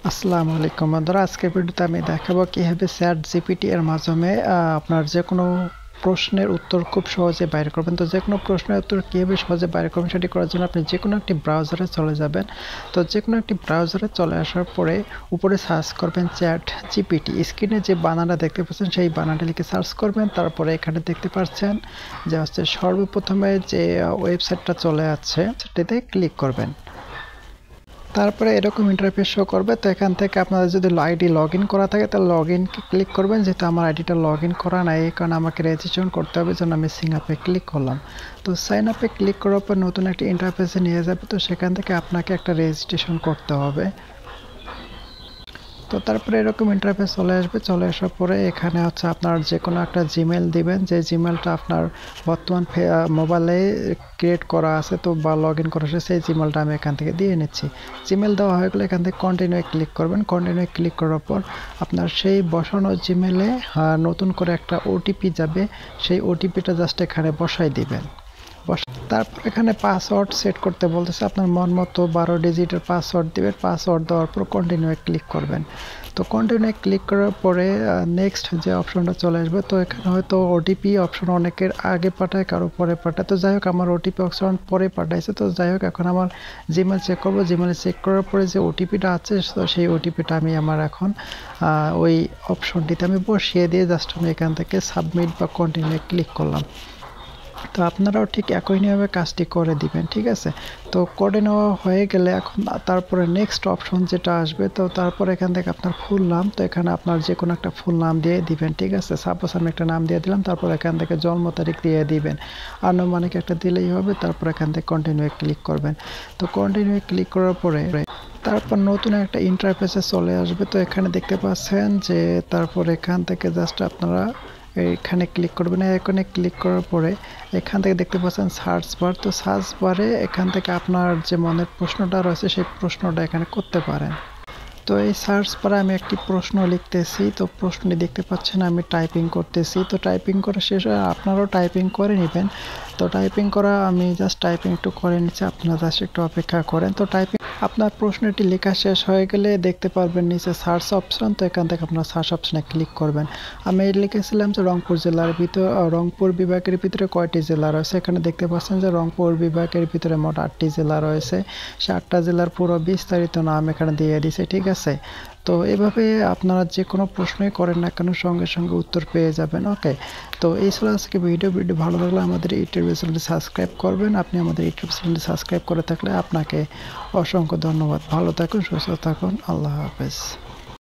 আসসালামু আলাইকুম বন্ধুরা, আজকের ভিডিওতে আমি দেখাবো কিভাবে চ্যাট জিপিটি এর মাধ্যমে আপনার যে কোনো প্রশ্নের উত্তর খুব সহজে বাইর করবেন। তো যে কোনো প্রশ্নের উত্তর কীভাবে সহজে বাইর করবেন সেটি করার জন্য আপনি যে কোনো একটি ব্রাউজারে চলে যাবেন। তো যে কোনো একটি ব্রাউজারে চলে আসার পরে উপরে সার্চ করবেন চ্যাট জিপিটি। স্ক্রিনে যে বানানটা দেখতে পাচ্ছেন সেই বানানটা লিখে সার্চ করবেন। তারপরে এখানে দেখতে পাচ্ছেন যে হচ্ছে সর্বপ্রথমে যে ওয়েবসাইটটা চলে আসছে সেটাতে ক্লিক করবেন। তারপরে এরকম ইন্টারফেস শো করবে। তো এখান থেকে আপনাদের যদি আইডি লগ ইন করা থাকে তাহলে লগ ইনকে ক্লিক করবেন। যেহেতু আমার আইডিটা লগ ইন করা নাই এই কারণে আমাকে রেজিস্ট্রেশন করতে হবে, যেন আমি সাইন আপে ক্লিক করলাম। তো সাইন আপে ক্লিক করার পর নতুন একটা ইন্টারফেসে নিয়ে যাবে। তো সেখান থেকে আপনাকে একটা রেজিস্ট্রেশন করতে হবে। তো তারপরে এরকম ইন্টারফেস চলে আসবে। চলে আসার পরে এখানে হচ্ছে আপনার যে কোনো একটা জিমেল দিবেন, যে জিমেলটা আপনার বর্তমান মোবাইলে ক্রিয়েট করা আছে তো বা লগ ইন করা আছে, সেই জিমেলটা আমি এখান থেকে দিয়ে নিচ্ছি। জিমেল দেওয়া হয়ে গেলে এখান থেকে কন্টিনিউ ক্লিক করবেন। কন্টিনিউ ক্লিক করার পর আপনার সেই বসানো জিমেলে নতুন করে একটা ওটিপি যাবে, সেই ওটিপিটা জাস্ট এখানে বসাই দিবেন। তারপর এখানে পাসওয়ার্ড সেট করতে বলতেছে, আপনার মন মতো 12 ডিজিটের পাসওয়ার্ড দিবেন। পাসওয়ার্ড দেওয়ার পর কন্টিনিউ ক্লিক করবেন। তো কন্টিনিউ ক্লিক করার পরে নেক্সট যে অপশনটা চলে আসবে। তো এখানে হয়তো ওটিপি অপশন অনেকের আগে পাঠায়, কারো পরে পাঠায়। তো যাই হোক আমার ওটিপি অপশন পরে পাঠাইছে। তো যাই হোক এখন আমার জিমেল চেক করবো। জিমেল চেক করার পরে যে ওটিপিটা আছে তো সেই ওটিপিটা আমি আমার এখন ওই অপশনটিতে আমি বসিয়ে দিয়ে জাস্ট আমি এখান থেকে সাবমিট বা কন্টিনিউ ক্লিক করলাম। তো আপনারাও ঠিক একই নিয়মে কাজটি করে দিবেন, ঠিক আছে। তো করে নেওয়া হয়ে গেলে এখন তারপরে নেক্সট অপশন যেটা আসবে, তো তারপর এখান থেকে আপনার ফুল নাম, তো এখানে আপনার যে কোনো একটা ফুল নাম দিয়ে দিবেন, ঠিক আছে। সাপোজ আমি একটা নাম দিয়ে দিলাম, তারপর এখান থেকে জন্ম তারিখ দিয়ে দিবেন, আনুমানিক একটা দিলেই হবে। তারপর এখান থেকে কন্টিনিউ ক্লিক করবেন। তো কন্টিনিউ ক্লিক করার পরে তারপর নতুন একটা ইন্টারফেসে চলে আসবে। তো এখানে দেখতে পাচ্ছেন যে তারপর এখান থেকে জাস্ট আপনারা এখানে ক্লিক করবেন। এখানে ক্লিক করার পরে এখান থেকে দেখতে পাচ্ছেন সার্চ বার। তো সার্চ বারে এখান থেকে আপনার যে মনের প্রশ্নটা রয়েছে সেই প্রশ্নটা এখানে করতে পারেন। তো এই সার্চ বারে আমি একটি প্রশ্ন লিখতেছি। তো প্রশ্নটি দেখতে পাচ্ছেন আমি টাইপিং করতেছি। তো টাইপিং করা শেষ হয়ে আপনারাও টাইপিং করে নেবেন। তো টাইপিং করা আমি জাস্ট টাইপিং একটু করে নিচ্ছি, আপনারা জাস্ট একটু অপেক্ষা করেন। তো টাইপিং আপনার প্রশ্নটি লেখা শেষ হয়ে গেলে দেখতে পারবেন নিচে সার্চ অপশন। তো এখান থেকে আপনার সার্চ অপশনে ক্লিক করবেন। আমি লিখেছিলাম যে রংপুর জেলার ভিতরে, রংপুর বিভাগের ভিতরে কয়টি জেলা রয়েছে। এখানে দেখতে পাচ্ছেন যে রংপুর বিভাগের ভিতরে মোট 8টি জেলা রয়েছে। সে 8টা জেলার পুরো বিস্তারিত নাম এখানে দিয়ে দিছে, ঠিক আছে। তো এভাবে আপনারা যে কোনো প্রশ্নই করেন না কেন সঙ্গে সঙ্গে উত্তর পেয়ে যাবেন। ওকে, তো এই ছিল আজকে ভিডিও ভালো লাগলে আমাদের ইউটিউব চ্যানেলটি সাবস্ক্রাইব করবেন। আপনি আমাদের ইউটিউব চ্যানেলটি সাবস্ক্রাইব করে থাকলে আপনাকে অসংখ্য ধন্যবাদ। ভালো থাকুন, সুস্থ থাকুন, আল্লাহ হাফেজ।